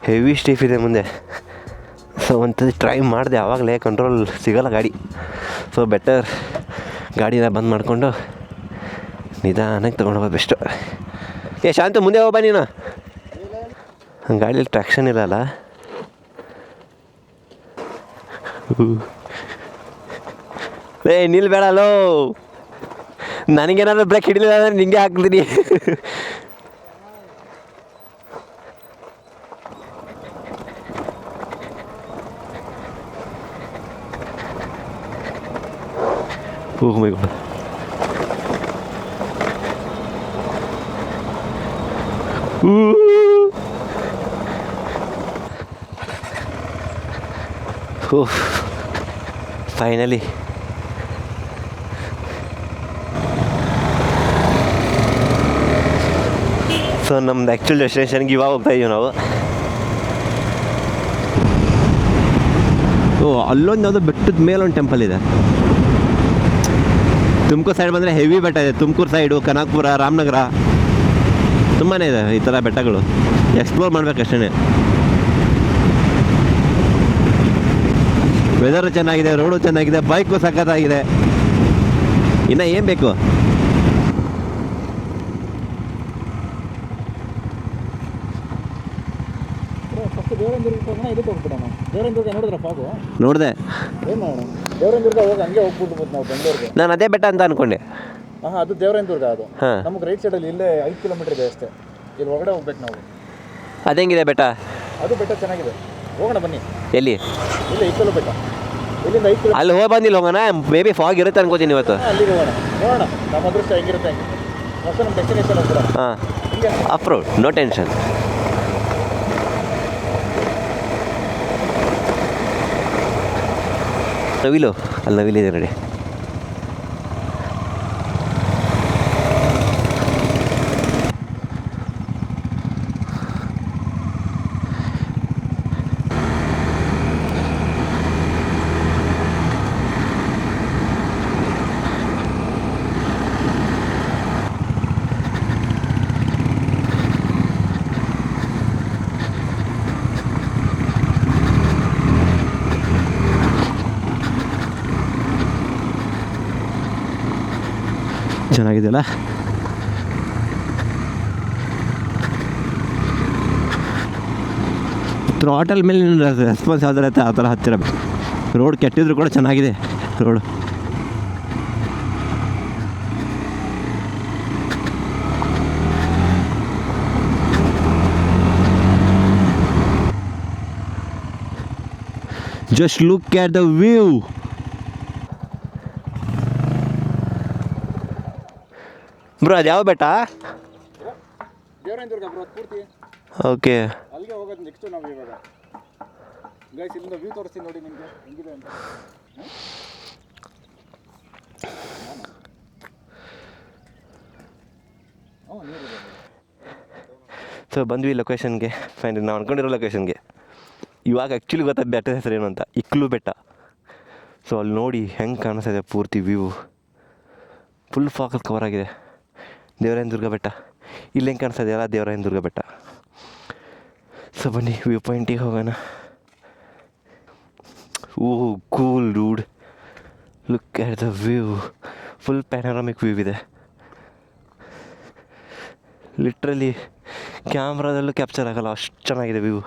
Heavy ಸ್ಟೀಫ್ ಇದೆ ಮುಂದೆ. So ಒಂದು ಟ್ರೈ ಮಾಡಿದೆ, ಆವಾಗಲೇ ಕಂಟ್ರೋಲ್ ಸಿಗೋಲ್ಲ ಗಾಡಿ. ಸೊ ಬೆಟರ್ ಗಾಡಿನ ಬಂದ್ ಮಾಡಿಕೊಂಡು ನಿಧಾನಕ್ಕೆ ತೊಗೊಂಡೋಗೋದು ಬೆಸ್ಟು. ಶಾಂತ ಮುಂದೆ ಹೋಗ್ಬಾ ನೀನು. ಗಾಡೀಲಿ ಟ್ರ್ಯಾಕ್ಷನ್ ಇಲ್ಲಲ್ಲ. ನಿಲ್ಬೇಡ ಅಲ್ಲೋ, ನನಗೇನಾದ್ರು ಬ್ರೇಕ್ ಹಿಡಿಲಿಲ್ಲ ಅಂದರೆ ನಿಂಗೆ ಹಾಕ್ತೀನಿ. Oh my god. Finally so ನಮ್ದು ಆ್ಯಕ್ಚುಲ್ ಡೆಸ್ಟಿನೇಷನ್ಗೆ ಇವಾಗ ಹೋಗ್ತಾ ಇದೀವಿ ನಾವು. ಅಲ್ಲೊಂದು ಯಾವುದೋ ಬೆಟ್ಟದ ಮೇಲೊಂದು ಟೆಂಪಲ್ ಇದೆ. ತುಮಕೂರು ಸೈಡ್ ಬಂದರೆ ಹೆವಿ ಬೆಟ್ಟ ಇದೆ. ತುಮಕೂರು ಸೈಡು, ಕನಕಪುರ, ರಾಮನಗರ ತುಂಬಾ ಇದೆ ಈ ಥರ ಬೆಟ್ಟಗಳು. ಎಕ್ಸ್ಪ್ಲೋರ್ ಮಾಡಬೇಕಷ್ಟೇ. ವೆದರು ಚೆನ್ನಾಗಿದೆ, ರೋಡು ಚೆನ್ನಾಗಿದೆ, ಬೈಕು ಸಖತ್ತಾಗಿದೆ. ಇನ್ನು ಏನು ಬೇಕು? ನೋಡಿದೆ. ನಾನು ಅದೇ ಬೆಟ್ಟ ಅಂತ ಅನ್ಕೊಂಡೆ. ಅದು ದೇವರಾಯನದುರ್ಗ. ಅದು ನಮಗೆ ರೈಟ್ ಸೈಡಲ್ಲಿ ಇಲ್ಲೇ 5 ಕಿಲೋಮೀಟರ್ ಇದೆ ಅಷ್ಟೇ. ಇಲ್ಲಿ ಒಳಗಡೆ ಹೋಗ್ಬೇಕು ನಾವು. ಅದೇಂಗಿದೆ ಬೆಟ್ಟ? ಅದು ಬೆಟ್ಟ ಚೆನ್ನಾಗಿದೆ, ಹೋಗೋಣ ಬನ್ನಿ. ಎಲ್ಲಿ? ಇಲ್ಲ, ಇಕ್ಕಲು ಬೆಟ್ಟ. ಇಲ್ಲಿಂದ 5 ಕಿಲೋಮೀಟರ್. ಅಲ್ಲಿ ಹೋಗಿ ಬಂದಿಲ್ಲ, ಹೋಗೋಣ. ಮೇ ಬಿ ಫಾಗ್ ಇರುತ್ತೆ ಅನ್ಕೋತೀನಿ ಇವತ್ತು. ಅಲ್ಲಿಗೆ ಹೋಗೋಣ, ನೋಡೋಣ ನಮ್ಮ ಅದೃಷ್ಟ ಹೆಂಗಿರುತ್ತೆ ಹಂಗೆ. ಮತ್ತೆ ನಮ್ಮ ಡೆಸ್ಟಿನೇಷನ್ ಹೋಗ್ಬಿಡ. ಹಾಂ, ಅಪ್ ರೋಡ್, ನೋ ಟೆನ್ಷನ್. ನವಿಲು, ಅಲ್ಲಿ ನವಿಲಿದೆ ನೋಡಿ. ಚೆನ್ನಾಗಿದೆಯಲ್ಲ. ಥ್ರಾಟಲ್ ಮೇಲೆ ರೆಸ್ಪಾನ್ಸ್ ಯಾವ್ದಾರ ಆ ಥರ ಹತ್ತಿರ. ರೋಡ್ ಕೆಟ್ಟಿದ್ರು ಕೂಡ ಚೆನ್ನಾಗಿದೆ road. Just look at the view. Bro ಅದು ಯಾವ ಬೆಟ್ಟ? ದೇವರಾಯನದುರ್ಗ ಬ್ರೋ, ಪೂರ್ತಿ. ಓಕೆ, ಅಲ್ಲಿಗೆ ಹೋಗೋದು ನೆಕ್ಸ್ಟ್ ನಾವು ಇವಾಗ. ಗೈಸ್, ಇಲ್ಲಿಂದ ವ್ಯೂ ತೋರಿಸ್ತೀನಿ ನೋಡಿ ನಿಮಗೆ ಹೆಂಗಿದೆ ಅಂತ. ಸೊ ಬಂದ್ವಿ ಲೊಕೇಶನ್ಗೆ. ಫೈನ್, ನಾವು ಅಂದ್ಕೊಂಡಿರೋ ಲೊಕೇಶನ್ಗೆ. ಇವಾಗ ಆ್ಯಕ್ಚುಲಿ ಗೊತ್ತಾದ ಬೆಟ್ಟದ ಹೆಸರು ಏನು ಅಂತ, ಇಕ್ಲು ಬೆಟ್ಟ. ಸೊ ಅಲ್ಲಿ ನೋಡಿ ಹೆಂಗೆ ಕಾಣಿಸ್ತಿದೆ ಪೂರ್ತಿ ವ್ಯೂ. ಫುಲ್ ಫಾಕಲ್ ಕವರ್ ಆಗಿದೆ. ದೇವರಾಯನದುರ್ಗ ಬೆಟ್ಟ ಇಲ್ಲಿ ಹೆಂಗೆ ಕಾಣಿಸ್ತಾ ಇದೆಯಲ್ಲ, ದೇವರಾಯನದುರ್ಗ ಬೆಟ್ಟ. ಸೊ ಬನ್ನಿ ವ್ಯೂ ಪಾಯಿಂಟಿಗೆ ಹೋಗೋಣ. Oh cool dude, look at the view. Full panoramic view ಇದೆ. ಲಿಟ್ರಲಿ ಕ್ಯಾಮ್ರಾದಲ್ಲೂ ಕ್ಯಾಪ್ಚರ್ ಆಗೋಲ್ಲ, ಅಷ್ಟು ಚೆನ್ನಾಗಿದೆ ವ್ಯೂ.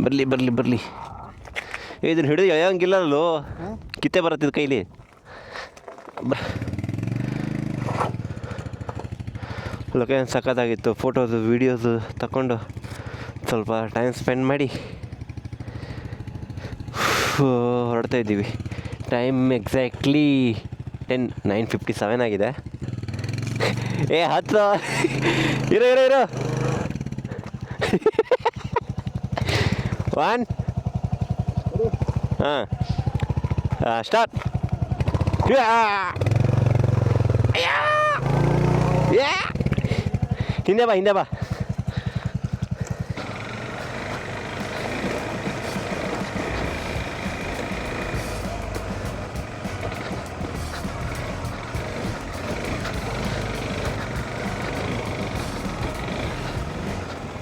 ಬರಲಿ ಬರಲಿ ಬರಲಿ. ಇದನ್ನು ಹಿಡಿದು ಎಳೆಯೋಂಗಿಲ್ಲಲ್ಲೋ, ಕಿತ್ತೆ ಬರುತ್ತಿದ್ದು ಕೈಲಿ. ಲೊಕೇಶನ್ ಸಖತ್ತಾಗಿತ್ತು. ಫೋಟೋಸು ವೀಡಿಯೋಸು ತಗೊಂಡು ಸ್ವಲ್ಪ ಟೈಮ್ ಸ್ಪೆಂಡ್ ಮಾಡಿ ಹೊರಡ್ತಾ ಇದ್ದೀವಿ. ಟೈಮ್ ಎಕ್ಸಾಕ್ಟ್ಲಿ 9:57 ಆಗಿದೆ. ಏ ಹತ್ತು ಇರೋ ಇರೋ ಇರೋ. 1 ಹಾಂ ಸ್ಟಾರ್ಟ್. ಹಿಂದೆ ಬಾ ಹಿಂದೆ ಬಾ.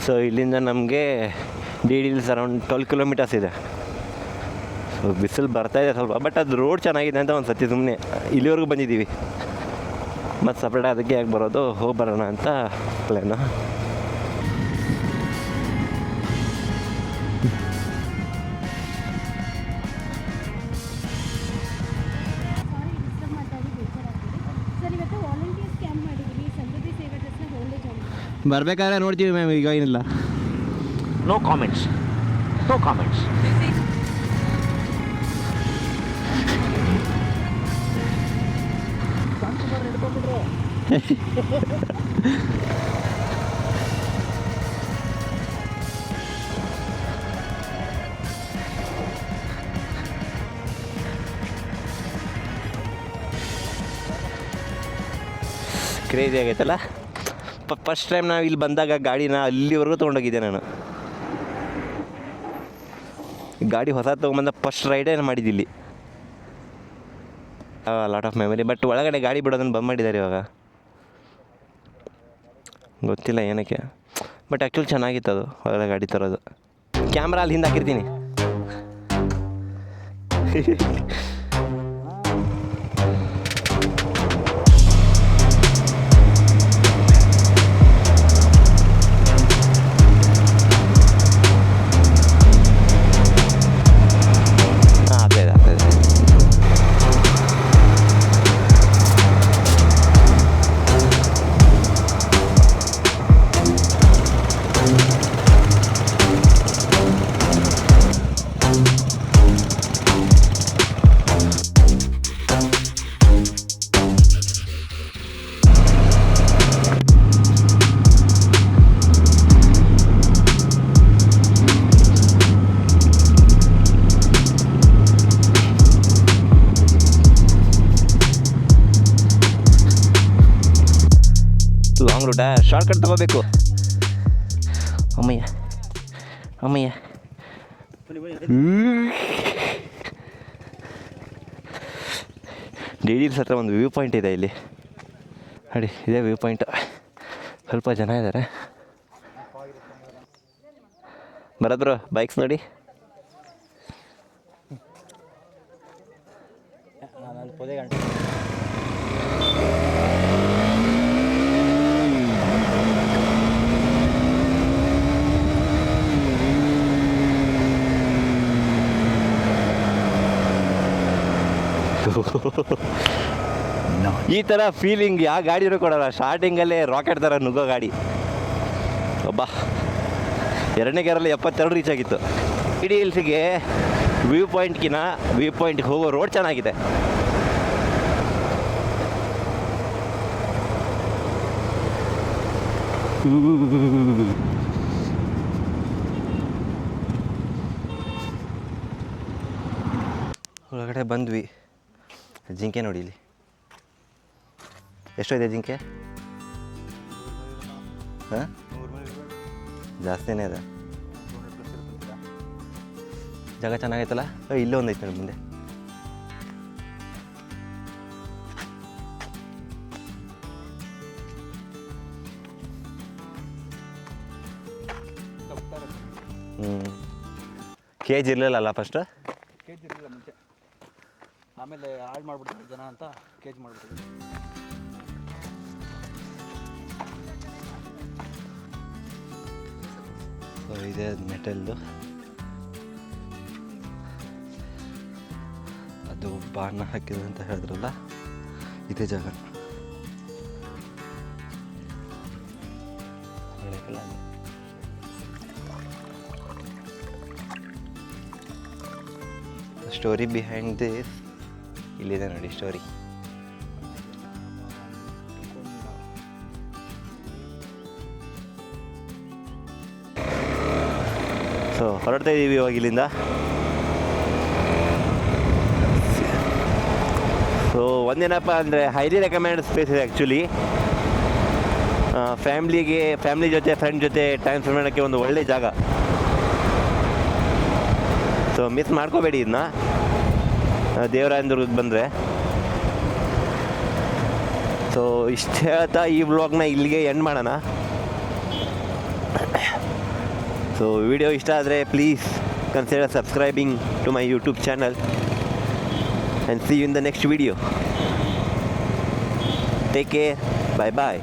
ಸೊ ಇಲ್ಲಿಂದ ನಮಗೆ DDLs ಅರೌಂಡ್ 12 ಕಿಲೋಮೀಟರ್ಸ್ ಇದೆ. ಸೊ ಬಿಸಿಲು ಬರ್ತಾಯಿದೆ ಸ್ವಲ್ಪ, ಬಟ್ ಅದು ರೋಡ್ ಚೆನ್ನಾಗಿದೆ ಅಂತ ಒಂದು ಸತಿ ಸುಮ್ಮನೆ ಇಲ್ಲಿವರೆಗೂ ಬಂದಿದ್ದೀವಿ. ಮತ್ತು ಸಪ್ರೇಟ್ ಅದಕ್ಕೆ ಯಾಕೆ ಬರೋದು, ಹೋಗಿ ಬರೋಣ ಅಂತ ಪ್ಲ್ಯಾನು. ಬರಬೇಕಾದ್ರೆ ನೋಡ್ತೀವಿ ಮ್ಯಾಮ್, ಈಗ ಏನಿಲ್ಲ. No comments. No comments. Crazy ಆಗೈತಲ್ಲ. ಫಸ್ಟ್ ಟೈಮ್ ನಾವು ಇಲ್ಲಿ ಬಂದಾಗ ಗಾಡಿನ ಅಲ್ಲಿವರೆಗೂ ತೊಗೊಂಡೋಗಿದ್ದೆ ನಾನು. ಗಾಡಿ ಹೊಸ ತೊಗೊಂಬಂದ ಫಸ್ಟ್ ರೈಡೇ ಮಾಡಿದ್ದಿಲ್ಲಿ. Lot of memory. ಬಟ್ ಒಳಗಡೆ ಗಾಡಿ ಬಿಡೋದನ್ನು ಬಂದ್ ಮಾಡಿದ್ದಾರೆ ಇವಾಗ, ಗೊತ್ತಿಲ್ಲ ಏನಕ್ಕೆ. ಬಟ್ ಆ್ಯಕ್ಚುಲಿ ಚೆನ್ನಾಗಿತ್ತು ಅದು ಒಳಗಡೆ ಗಾಡಿ ತರೋದು. ಕ್ಯಾಮ್ರಾ ಅಲ್ಲಿ ಹಿಂದೆ ಹಾಕಿರ್ತೀನಿ. ಲಾಂಗ್ ರೂಟಾ, ಶಾರ್ಟ್ ಕಟ್ ತಗೋಬೇಕು. ಅಮ್ಮಯ್ಯ ಅಮ್ಮಯ್ಯ. DDLs ಹತ್ರ ಒಂದು ವ್ಯೂ ಪಾಯಿಂಟ್ ಇದೆ ಇಲ್ಲಿ ನೋಡಿ. ಇದೇ ವ್ಯೂ ಪಾಯಿಂಟ್. ಸ್ವಲ್ಪ ಜನ ಇದ್ದಾರೆ. ಬರದ್ರು ಬೈಕ್ಸ್ ನೋಡಿ. ಈ ಥರ ಫೀಲಿಂಗ್ ಯಾವ ಗಾಡಿನೂ ಕೊಡೋಲ್ಲ. ಸ್ಟಾರ್ಟಿಂಗಲ್ಲೇ ರಾಕೆಟ್ ಥರ ನುಗ್ಗೋ ಗಾಡಿ. ಒಬ್ಬ 2ನೇ ಗೇರಲ್ಲಿ 72 ರೀಚ್ ಆಗಿತ್ತು. DDLsಗೆ ವ್ಯೂ ಪಾಯಿಂಟ್ಗೆ ಹೋಗೋ ರೋಡ್ ಚೆನ್ನಾಗಿದೆ. ಒಳಗಡೆ ಬಂದ್ವಿ. ಜಿಂಕೆ ನೋಡಿ ಇಲ್ಲಿ ಎಷ್ಟು ಇದೆ ಜಿಂಕೆ? ಹಾಂ, ಜಾಸ್ತಿನೇ ಇದೆ. ಜಾಗ ಚೆನ್ನಾಗೈತಲ್ಲ. ಇಲ್ಲೇ ಒಂದೈತೆ ನೋಡಿ ಮುಂದೆ. ಕೇಜ್ ಇರಲಿಲ್ಲ ಫಸ್ಟ್. ಕೇಜ್ ಇರಲಿಲ್ಲ ಮುಂಚೆ, ಆಮೇಲೆ ಹಾಳು ಮಾಡಿಬಿಡ್ತಾರೆ ಜನ ಅಂತ ಕೇಜ್ ಮಾಡಿಬಿಡ್ತೀವಿ. ಇದೆ ಮೆಟಲ್ದು. ಇದು ಬಾಣ ಹಾಕಿದೆ ಅಂತ ಹೇಳಿದ್ರಲ್ಲ, ಇದೇ ಜಾಗ. ಸ್ಟೋರಿ ಬಿಹೈಂಡ್ ದಿಸ್ ಇಲ್ಲಿದೆ ನೋಡಿ ಸ್ಟೋರಿ. ಸೊ ಹೊರಡ್ತಾ ಇದ್ದೀವಿ ಇವಾಗ ಇಲ್ಲಿಂದ. ಸೊ ಒಂದೇನಪ್ಪ ಅಂದರೆ ಹೈಲಿ ರೆಕಮೆಂಡ್ ಸ್ಪೇಸ್ ಇದೆ ಆ್ಯಕ್ಚುಲಿ. ಫ್ಯಾಮ್ಲಿ ಜೊತೆ ಫ್ರೆಂಡ್ ಜೊತೆ ಟೈಮ್ ಸ್ಪೆಂಡ್ ಮಾಡೋಕ್ಕೆ ಒಂದು ಒಳ್ಳೆ ಜಾಗ. ಸೊ ಮಿಸ್ ಮಾಡ್ಕೋಬೇಡಿ ಇದನ್ನ ದೇವರಾಯನದುರ್ಗಕ್ಕೆ ಬಂದರೆ. ಸೊ ಇಷ್ಟು ಹೇಳ್ತಾ ಈ ವ್ಲಾಗ್ನ ಇಲ್ಲಿಗೆ ಎಂಡ್ ಮಾಡೋಣ. ಸೊ ವಿಡಿಯೋ ಇಷ್ಟ ಆದರೆ please consider subscribing to my YouTube channel and see you in the next video. Take care. Bye bye.